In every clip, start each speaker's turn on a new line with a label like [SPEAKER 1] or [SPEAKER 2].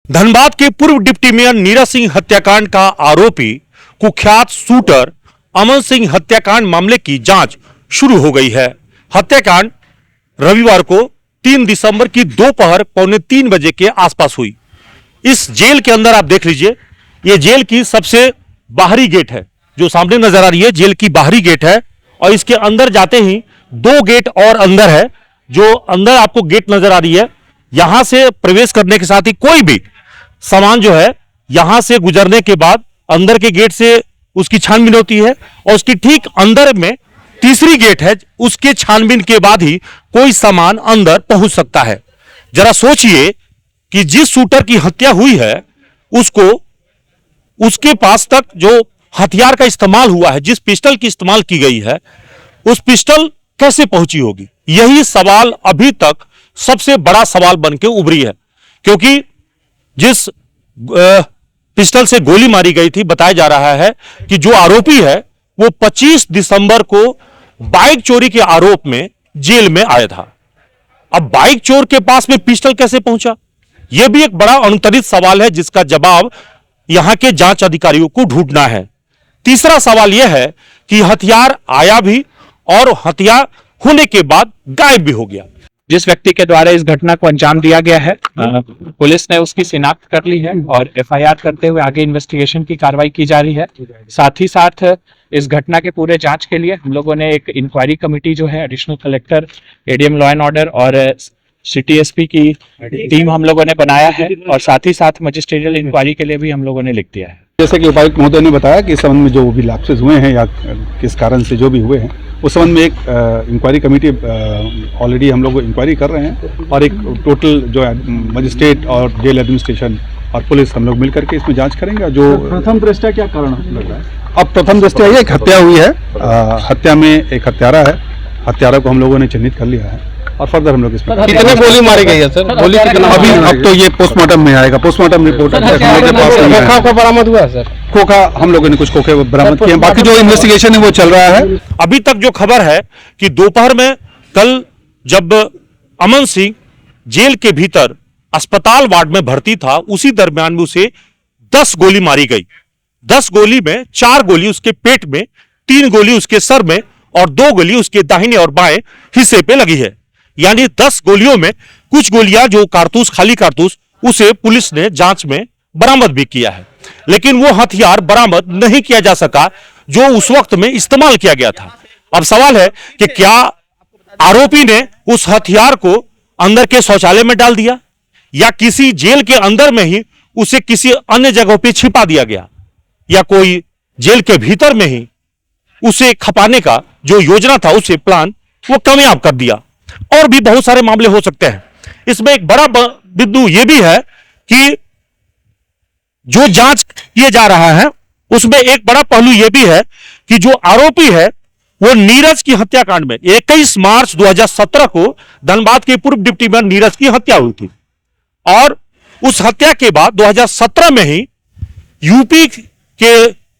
[SPEAKER 1] धनबाद के पूर्व deputy mayor Neeraj Singh हत्याकांड का आरोपी कुख्यात शूटर अमन सिंह हत्याकांड मामले की जांच शुरू हो गई है। हत्याकांड रविवार को 3 दिसंबर की दोपहर 2:45 बजे के आसपास हुई। इस जेल के अंदर आप देख लीजिए, यह जेल की सबसे बाहरी गेट है जो सामने नजर आ रही है। जेल की बाहरी गेट है और इसके अंदर जाते ही 2 गेट और अंदर है। जो अंदर आपको गेट नजर आ रही है, यहां से प्रवेश करने के साथ ही कोई भी सामान जो है यहां से गुजरने के बाद अंदर के गेट से उसकी छानबीन होती है और उसकी ठीक अंदर में तीसरी गेट है, उसके छानबीन के बाद ही कोई सामान अंदर पहुंच सकता है। जरा सोचिए कि जिस शूटर की हत्या हुई है उसको उसके पास तक जो हथियार का इस्तेमाल हुआ है, जिस पिस्टल की इस्तेमाल की गई है, उस पिस्टल कैसे पहुंची होगी? यही सवाल अभी तक सबसे बड़ा सवाल बन के उभरी है, क्योंकि जिस पिस्टल से गोली मारी गई थी, बताया जा रहा है कि जो आरोपी है वो 25 दिसंबर को बाइक चोरी के आरोप में जेल में आया था। अब बाइक चोर के पास में पिस्टल कैसे पहुंचा? यह भी एक बड़ा अनुत्तरित सवाल है जिसका जवाब यहां के जांच अधिकारियों को ढूंढना है। तीसरा सवाल यह है कि हथियार आया भी और हथियार होने के बाद गायब भी हो गया।
[SPEAKER 2] जिस व्यक्ति के द्वारा इस घटना को अंजाम दिया गया है, पुलिस ने उसकी शिनाख्त कर ली है और एफआईआर करते हुए आगे इन्वेस्टिगेशन की कार्रवाई की जा रही है। साथ ही साथ इस घटना के पूरे जांच के लिए हम लोगों ने एक इंक्वायरी कमेटी जो है additional collector, ADM law and order और सिटी एसपी की टीम हम लोगों ने बनाया है और साथ ही साथ मजिस्ट्रियल इंक्वायरी के लिए भी हम लोगों ने लिख दिया है।
[SPEAKER 3] जैसे कि उपायुक्त महोदय ने बताया कि इस संबंध में जो भी लैप्सेस हुए हैं या किस कारण से जो भी हुए हैं, उस संबंध में एक इंक्वायरी कमेटी ऑलरेडी हम लोग इंक्वायरी कर रहे हैं और एक टोटल जो है मजिस्ट्रेट और जेल एडमिनिस्ट्रेशन और पुलिस हम लोग मिलकर के इसमें जांच करेंगे। जो
[SPEAKER 4] प्रथम दृष्टया क्या कारण लग रहा है?
[SPEAKER 3] अब प्रथम दृष्टया ये एक हत्या हुई है, हत्या में एक हत्यारा है, हत्यारा को हम लोगों ने चिन्हित कर लिया है और फर्दर हम लोग इस पर
[SPEAKER 4] कितने गोली मारी गई है सर? गोली कितना?
[SPEAKER 3] अभी अब तो ये पोस्टमार्टम में आएगा, पोस्टमार्टम रिपोर्ट
[SPEAKER 4] खोखा बरामद हुआ है सर?
[SPEAKER 3] खोखा हम लोगों ने कुछ खोखे बरामद किए हैं, बाकी जो इन्वेस्टिगेशन है वो चल रहा है।
[SPEAKER 1] अभी तक जो खबर है कि दोपहर में कल जब अमन सिंह जेल के भीतर अस्पताल वार्ड में भर्ती था, उसी दरमियान में उसे 10 गोली मारी गई। 10 गोली में 4 गोली उसके पेट में, 3 गोली उसके सर में और 2 गोली उसके दाहिने और बाएं हिस्से पे लगी है। यानी 10 गोलियों में कुछ गोलियां जो कारतूस, खाली कारतूस, उसे पुलिस ने जांच में बरामद भी किया है, लेकिन वो हथियार बरामद नहीं किया जा सका जो उस वक्त में इस्तेमाल किया गया था। अब सवाल है कि क्या आरोपी ने उस हथियार को अंदर के शौचालय में डाल दिया या किसी जेल के अंदर में ही उसे किसी अन्य जगह पे छिपा दिया गया, या कोई जेल के भीतर में ही उसे खपाने का जो योजना था, उसे प्लान वो कामयाब कर दिया। और भी बहुत सारे मामले हो सकते हैं। इसमें एक बड़ा बिंदु यह भी है कि जो जांच किए जा रहा है उसमें एक बड़ा पहलू यह भी है कि जो आरोपी है वो नीरज की हत्याकांड में 21 मार्च 2017 को धनबाद के पूर्व डिप्टी मेयर नीरज की हत्या हुई थी और उस हत्या के बाद 2017 में ही यूपी के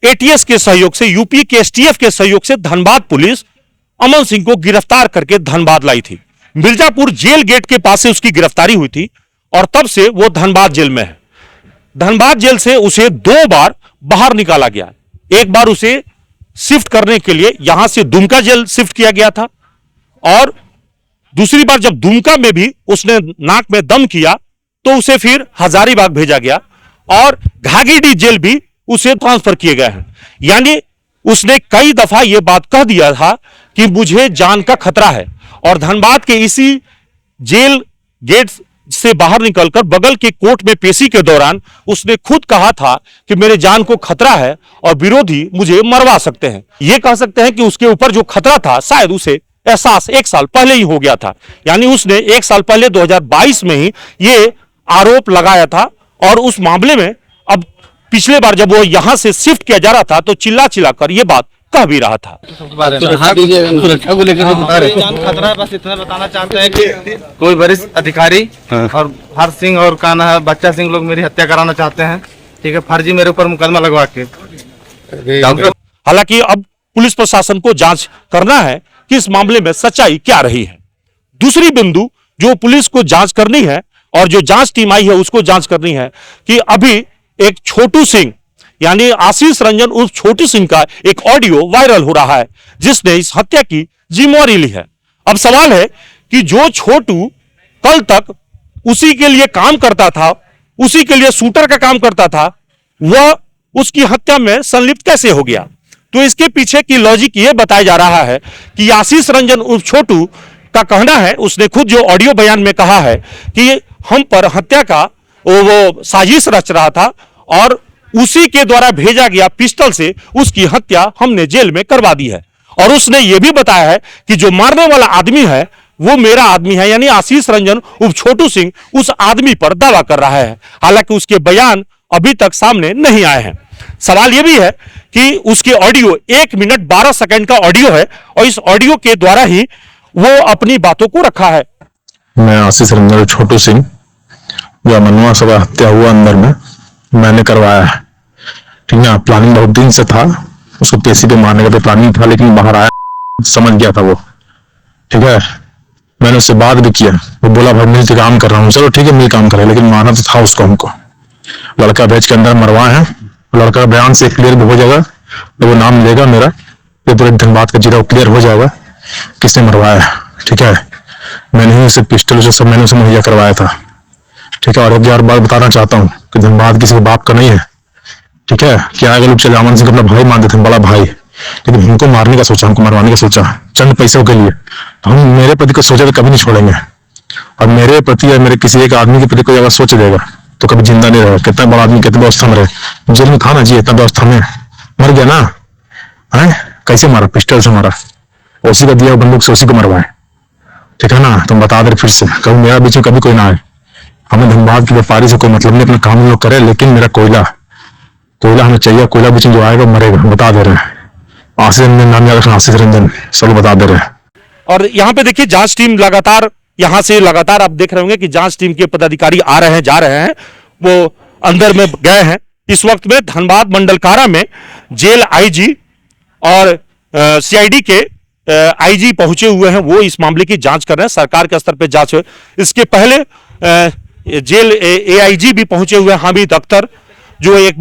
[SPEAKER 1] एटीएस के सहयोग से, यूपी के एसटीएफ के सहयोग से धनबाद पुलिस अमन सिंह को गिरफ्तार करके धनबाद लाई थी। मिर्जापुर जेल गेट के पास से उसकी गिरफ्तारी हुई थी और तब से वो धनबाद जेल में है। धनबाद जेल से उसे 2 बार बाहर निकाला गया। एक बार उसे शिफ्ट करने के लिए यहां से दुमका जेल शिफ्ट किया गया था और दूसरी बार जब दुमका में भी उसने नाक में दम किया तो उसे फिर हजारीबाग भेजा गया और घाघीडीह जेल भी उसे ट्रांसफर किए गए हैं। यानी उसने कई दफा यह बात कह दिया था कि मुझे जान का खतरा है और धनबाद के इसी जेल गेट से बाहर निकलकर बगल के कोर्ट में पेशी के दौरान उसने खुद कहा था कि मेरे जान को खतरा है और विरोधी मुझे मरवा सकते हैं। यह कह सकते हैं कि उसके ऊपर जो खतरा था शायद उसे एहसास 1 साल पहले ही हो गया था। यानी उसने 1 साल पहले 2022 में ही ये आरोप लगाया था और उस मामले में अब पिछले बार जब वो यहां से शिफ्ट किया जा रहा था तो चिल्ला चिल्ला कर यह बात कह भी रहा था।
[SPEAKER 4] सुरक्षा को लेकर खतरा है, बस इतना बताना चाहते हैं कि कोई वरिष्ठ अधिकारी और हर सिंह और कान्हा बच्चा सिंह लोग मेरी हत्या कराना चाहते हैं। ठीक है, फर्जी मेरे ऊपर मुकदमा लगवा के।
[SPEAKER 1] हालांकि अब पुलिस प्रशासन को जांच करना है कि इस मामले में सच्चाई क्या रही है। दूसरी बिंदु जो पुलिस को जांच करनी है और जो जांच टीम आई है उसको जांच करनी है कि अभी एक छोटू सिंह यानी आशीष रंजन उर्फ छोटू सिंह का एक ऑडियो वायरल हो रहा है जिसने इस हत्या की जिम्मेवारी ली है। अब सवाल है कि जो छोटू कल तक उसी के लिए काम करता था, उसी के लिए शूटर का काम करता था, वह उसकी हत्या में संलिप्त कैसे हो गया? तो इसके पीछे की लॉजिक यह बताया जा रहा है कि आशीष रंजन उर्फ छोटू का कहना है, उसने खुद जो ऑडियो बयान में कहा है कि हम पर हत्या का वो साजिश रच रहा था और उसी के द्वारा भेजा गया पिस्टल से उसकी हत्या हमने जेल में करवा दी है। और उसने यह भी बताया है कि जो मारने वाला आदमी है वो मेरा आदमी है, यानी आशीष रंजन उर्फ छोटू सिंह उस आदमी पर दावा कर रहा है। हालांकि उसके बयान अभी तक सामने नहीं आए हैं। सवाल यह भी है कि उसके ऑडियो 1 मिनट 12 सेकंड का ऑडियो है और इस ऑडियो के द्वारा ही वो अपनी बातों को रखा है।
[SPEAKER 5] मैं आशीष रंजन छोटू सिंह, जो अमनवा सभा हत्या हुआ अंदर में मैंने करवाया है, ठीक है। प्लानिंग बहुत दिन से था, उसको पेशी पे मारने का भी प्लानिंग था, लेकिन बाहर आया समझ गया था वो, ठीक है। मैंने उससे बात भी किया, वो बोला भाई मिल के काम कर रहा हूँ, चलो ठीक है मिल काम करे, लेकिन मारना तो था उसको। हमको लड़का भेज के अंदर मरवाए हैं, लड़का बयान से क्लियर भी हो जाएगा, तो वो नाम लेगा मेरा, ये पूरे धनबाद का जिला क्लियर हो जाएगा किसने मरवाया, ठीक है। मैंने ही उसे पिस्टल से सब मैंने उसे मुहैया करवाया था, ठीक है। और एक बार बताना चाहता हूँ कि धनबाद किसी के बाप का नहीं है, ठीक है। क्या है लोग चले अमन सिंह अपना भाई मानते थे, बड़ा भाई, लेकिन हमको मारने का सोचा, हमको मरवाने का सोचा चंद पैसों के लिए। तो हम मेरे प्रति को सोचा तो कभी नहीं छोड़ेंगे, और मेरे प्रति या मेरे किसी एक आदमी के प्रति कोई अगर सोच देगा तो कभी जिंदा नहीं रहेगा। कितना बड़ा आदमी कितने व्यवस्था में रहे, जेल में था ना जी, इतना व्यवस्था में मर गया ना, है कैसे मारा? पिस्टल से मारा, उसी का दिया बंदूक से उसी को मरवाए, ठीक है ना। तुम बता दे फिर से, कभी मेरा बीच में कभी कोई ना आए। हमें धनबाद की व्यापारी से कोई मतलब नहीं, अपना काम लोग करे, लेकिन मेरा कोयला हमें चाहिए। कोयला बीच में जो आएगा मरेगा, बता दे रहे हैं। आशीष रंजन नाम याद रखना, आशीष रंजन, सब बता दे रहे हैं।
[SPEAKER 1] और यहाँ पे देखिए जांच टीम लगातार यहां से लगातार आप देख रहे होंगे कि जांच टीम के पदाधिकारी आ रहे हैं, जा रहे हैं, वो अंदर में गए हैं। इस वक्त में धनबाद मंडल कारा में जेल आईजी और सीआईडी के आईजी पहुंचे हुए हैं, वो इस मामले की जांच कर रहे हैं। सरकार के स्तर पे जांच है। इसके पहले जेल एआईजी भी पहुंचे हुए हैं, हामिद अख्तर, जो एक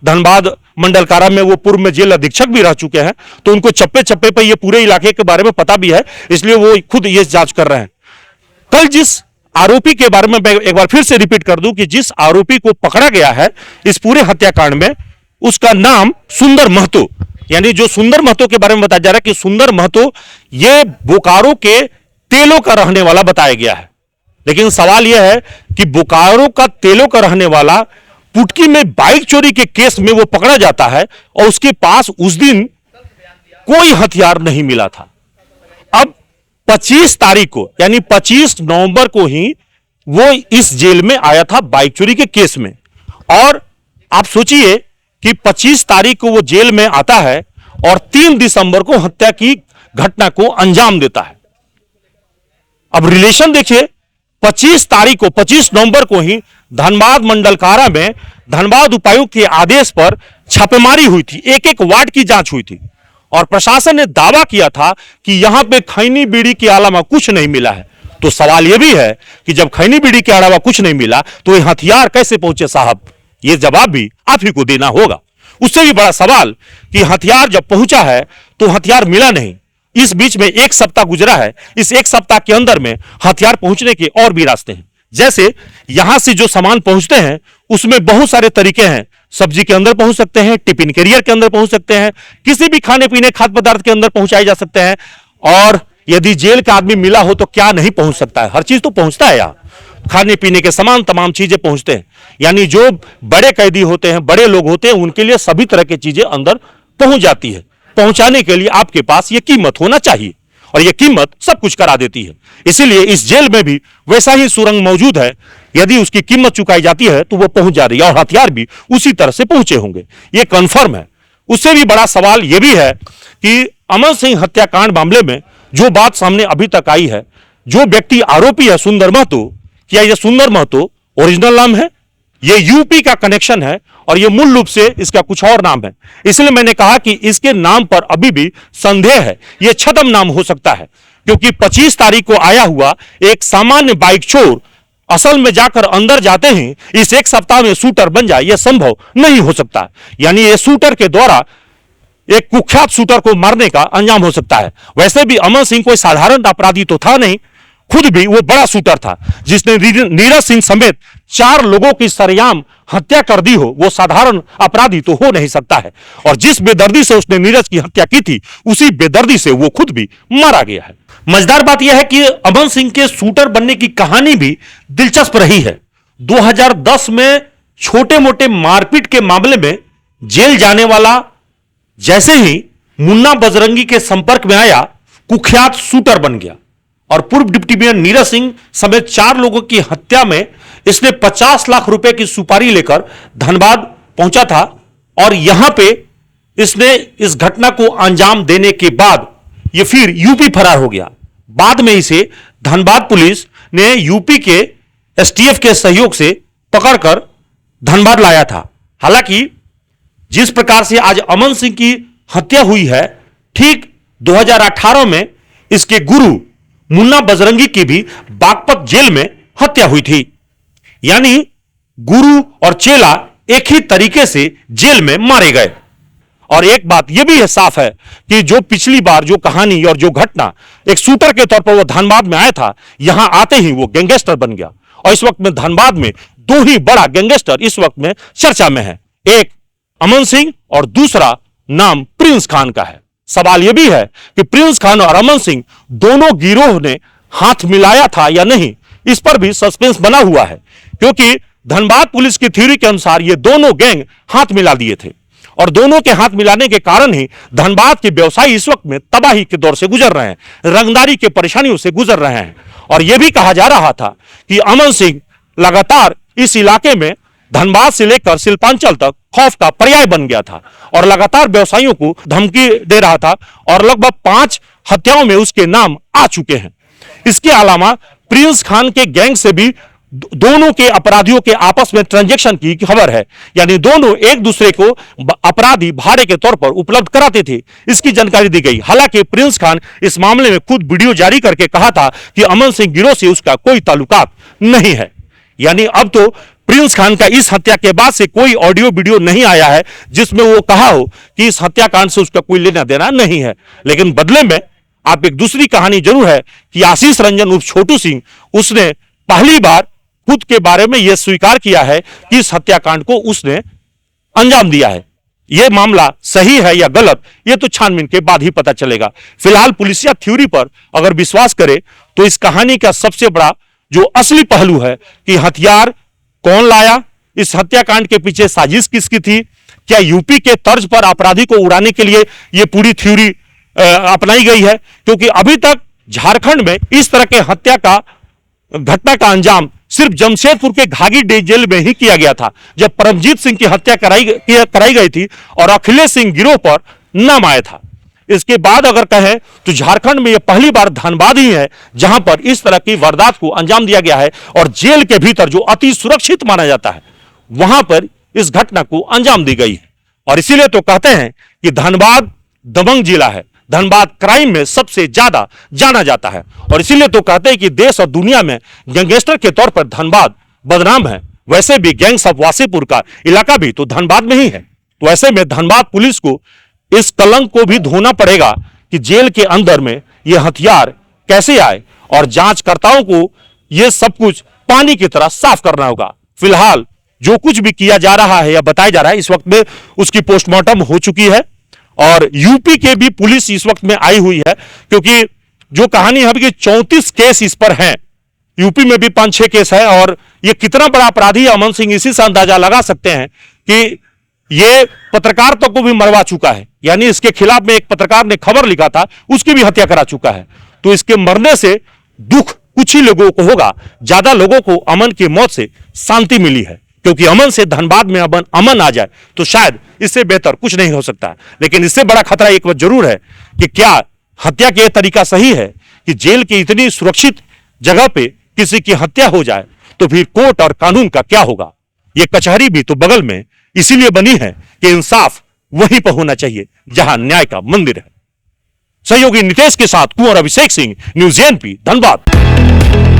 [SPEAKER 1] धनबाद मंडल कारा में वो पूर्व में जेल अधीक्षक भी रह चुके हैं, तो उनको चप्पे चप्पे पे ये पूरे इलाके के बारे में पता भी है, इसलिए वो खुद ये जांच कर रहे हैं। कल जिस आरोपी के बारे में एक बार फिर से रिपीट कर दूं कि जिस आरोपी को पकड़ा गया है इस पूरे हत्याकांड में, उसका नाम सुंदर महतो, यानी जो सुंदर महतो के बारे में बताया जा रहा है कि सुंदर महतो ये बोकारो के तेलों का रहने वाला बताया गया है। लेकिन सवाल यह है कि बोकारो का तेलों का रहने वाला पुटकी में बाइक चोरी के केस में वो पकड़ा जाता है और उसके पास उस दिन कोई हथियार नहीं मिला था। अब 25 तारीख को यानी 25 नवंबर को ही वो इस जेल में आया था बाइक चोरी के केस में, और आप सोचिए कि 25 तारीख को वो जेल में आता है और 3 दिसंबर को हत्या की घटना को अंजाम देता है। अब रिलेशन देखिए, 25 नवंबर को ही धनबाद मंडल कारा में धनबाद उपायुक्त के आदेश पर छापेमारी हुई थी, एक एक वार्ड की जांच हुई थी, और प्रशासन ने दावा किया था कि यहां पे खैनी बीड़ी के अलावा कुछ नहीं मिला है। तो सवाल यह भी है कि जब खैनी बीड़ी के अलावा कुछ नहीं मिला तो ये हथियार कैसे पहुंचे साहब? ये जवाब भी आप ही को देना होगा। उससे भी बड़ा सवाल कि हथियार जब पहुंचा है तो हथियार मिला नहीं। इस बीच में 1 सप्ताह गुजरा है, इस 1 सप्ताह के अंदर में हथियार पहुंचने के और भी रास्ते हैं। जैसे यहां से जो सामान पहुंचते हैं उसमें बहुत सारे तरीके हैं। सब्जी के अंदर पहुंच सकते हैं, टिफिन कैरियर के अंदर पहुंच सकते हैं, किसी भी खाने पीने खाद्य पदार्थ के अंदर पहुंचाए जा सकते हैं। और यदि जेल का आदमी मिला हो तो क्या नहीं पहुंच सकता है? हर चीज तो पहुंचता है। यहाँ खाने पीने के सामान तमाम चीजें पहुंचते हैं, यानी जो बड़े कैदी होते हैं, बड़े लोग होते हैं, उनके लिए सभी तरह की चीजें अंदर पहुंच जाती है। पहुंचाने के लिए आपके पास यह कीमत होना चाहिए, और यह कीमत सब कुछ करा देती है। इसीलिए इस जेल में भी वैसा ही सुरंग मौजूद है। यदि उसकी कीमत चुकाई जाती है तो वो पहुंच जा रही है, और हथियार भी उसी तरह से पहुंचे होंगे, ये कंफर्म है। उससे भी बड़ा सवाल यह भी है कि अमन सिंह हत्याकांड मामले में जो बात सामने अभी तक आई है, जो व्यक्ति आरोपी है सुंदर महतो, क्या यह सुंदर महतो ओरिजिनल नाम है? ये यूपी का कनेक्शन है और ये मूल रूप से इसका कुछ और नाम है। इसलिए मैंने कहा कि इसके नाम पर अभी भी संदेह है, ये छद्म नाम हो सकता है, क्योंकि 25 तारीख को आया हुआ एक सामान्य बाइक चोर असल में जाकर अंदर जाते ही इस एक सप्ताह में शूटर बन जाए, यह संभव नहीं हो सकता। यानी ये शूटर के द्वारा एक कुख्यात शूटर को मारने का अंजाम हो सकता है। वैसे भी अमन सिंह कोई साधारण अपराधी तो था नहीं, खुद भी वो बड़ा शूटर था जिसने नीरज सिंह समेत 4 लोगों की सरेआम हत्या कर दी हो। वो साधारण अपराधी तो हो नहीं सकता है। और जिस बेदर्दी से उसने नीरज की हत्या की थी, उसी बेदर्दी से वो खुद भी मारा गया है। मजेदार बात यह है कि अमन सिंह के शूटर बनने की कहानी भी दिलचस्प रही है। 2010 में छोटे मोटे मारपीट के मामले में जेल जाने वाला जैसे ही मुन्ना बजरंगी के संपर्क में आया, कुख्यात शूटर बन गया और पूर्व डिप्टी मेयर नीरज सिंह समेत 4 लोगों की हत्या में इसने 50 लाख रुपए की सुपारी लेकर धनबाद पहुंचा था। और यहां पे इसने इस घटना को अंजाम देने के बाद यह फिर यूपी फरार हो गया। बाद में इसे धनबाद पुलिस ने यूपी के एसटीएफ के सहयोग से पकड़कर धनबाद लाया था। हालांकि जिस प्रकार से आज अमन सिंह की हत्या हुई है, ठीक 2018 में इसके गुरु मुन्ना बजरंगी की भी बागपत जेल में हत्या हुई थी। यानी गुरु और चेला एक ही तरीके से जेल में मारे गए। और एक बात यह भी है साफ है कि जो पिछली बार जो कहानी और जो घटना एक शूटर के तौर पर वो धनबाद में आया था, यहां आते ही वो गैंगस्टर बन गया। और इस वक्त में धनबाद में 2 ही बड़ा गैंगस्टर इस वक्त में चर्चा में है, एक अमन सिंह और दूसरा नाम प्रिंस खान का है। सवाल यह भी है कि प्रिंस खान और अमन सिंह दोनों गिरोह ने हाथ मिलाया था या नहीं, इस पर भी सस्पेंस बना हुआ है। क्योंकि धनबाद पुलिस की थ्योरी के अनुसार ये दोनों गैंग हाथ मिला दिए थे और दोनों के हाथ मिलाने के कारण ही धनबाद के व्यवसायी इस वक्त में तबाही के दौर से गुजर रहे हैं, रंगदारी की परेशानियों से गुजर रहे हैं। और यह भी कहा जा रहा था कि अमन सिंह लगातार इस इलाके में धनबाद से लेकर शिल्पांचल तक खौफ का पर्याय बन गया था और लगातार व्यवसायियों को धमकी दे रहा था और लगभग 5 हत्याओं में उसके नाम आ चुके हैं। इसके अलावा प्रिंस खान के गैंग से भी दोनों के अपराधियों के आपस में ट्रांजैक्शन की खबर है। यानी दोनों एक दूसरे को अपराधी भाड़े के तौर पर उपलब्ध कराते थे, इसकी जानकारी दी गई। हालांकि प्रिंस खान इस मामले में खुद वीडियो जारी करके कहा था कि अमन सिंह गिरोह से उसका कोई ताल्लुकात नहीं है। यानी अब तो प्रिंस खान का इस हत्या के बाद से कोई ऑडियो वीडियो नहीं आया है जिसमें वो कहा हो कि इस हत्याकांड से उसका कोई लेना देना नहीं है। लेकिन बदले में आप एक दूसरी कहानी जरूर है कि आशीष रंजन उर्फ छोटू सिंह, उसने पहली बार खुद के बारे में यह स्वीकार किया है कि इस हत्याकांड को उसने अंजाम दिया है। यह मामला सही है या गलत, यह तो छानबीन के बाद ही पता चलेगा। फिलहाल पुलिसिया थ्योरी पर अगर विश्वास करें तो इस कहानी का सबसे बड़ा जो असली पहलू है कि हथियार कौन लाया, इस हत्याकांड के पीछे साजिश किसकी थी, क्या यूपी के तर्ज पर अपराधी को उड़ाने के लिए यह पूरी थ्योरी अपनाई गई है। क्योंकि अभी तक झारखंड में इस तरह के हत्या का घटना का अंजाम सिर्फ जमशेदपुर के घाघी जेल में ही किया गया था, जब परमजीत सिंह की हत्या कराई गई थी और अखिलेश सिंह गिरोह पर नाम आया था। इसके बाद अगर कहें तो झारखंड में यह पहली बार धनबाद ही है जहां पर इस तरह की वारदात को अंजाम दिया गया है और जेल के भीतर जो अति सुरक्षित माना जाता है वहां पर इस घटना को अंजाम दी गई है। और इसीलिए तो कहते हैं कि धनबाद दबंग जिला है, धनबाद क्राइम में सबसे ज्यादा जाना जाता है। और इसीलिए तो कहते हैं कि देश और दुनिया में गैंगस्टर के तौर पर धनबाद बदनाम है। वैसे भी गैंग्स ऑफ वासेपुर का इलाका भी तो धनबाद में ही है। तो ऐसे में धनबाद पुलिस को इस कलंक को भी धोना पड़ेगा कि जेल के अंदर में यह हथियार कैसे आए और जांचकर्ताओं को यह सब कुछ पानी की तरह साफ करना होगा। फिलहाल जो कुछ भी किया जा रहा है या बताया जा रहा है, इस वक्त में उसकी पोस्टमार्टम हो चुकी है और यूपी के भी पुलिस इस वक्त में आई हुई है। क्योंकि जो कहानी है कि 34 केस इस पर हैं, यूपी में भी 5-6 केस है। और ये कितना बड़ा अपराधी है अमन सिंह, इसी से अंदाजा लगा सकते हैं कि ये पत्रकार तक को भी मरवा चुका है। यानी इसके खिलाफ में एक पत्रकार ने खबर लिखा था, उसकी भी हत्या करा चुका है। तो इसके मरने से दुख कुछ ही लोगों को होगा, ज्यादा लोगों को अमन की मौत से शांति मिली है। क्योंकि अमन से धनबाद में अमन आ जाए तो शायद इससे बेहतर कुछ नहीं हो सकता। लेकिन इससे बड़ा खतरा एक बात जरूर है कि क्या हत्या का तरीका सही है कि जेल की इतनी सुरक्षित जगह पे किसी की हत्या हो जाए तो फिर कोर्ट और कानून का क्या होगा। ये कचहरी भी तो बगल में इसीलिए बनी है कि इंसाफ वहीं पर होना चाहिए जहां न्याय का मंदिर है। सहयोगी नितेश के साथ कुंवर अभिषेक सिंह, न्यूज़ एनपी, धनबाद।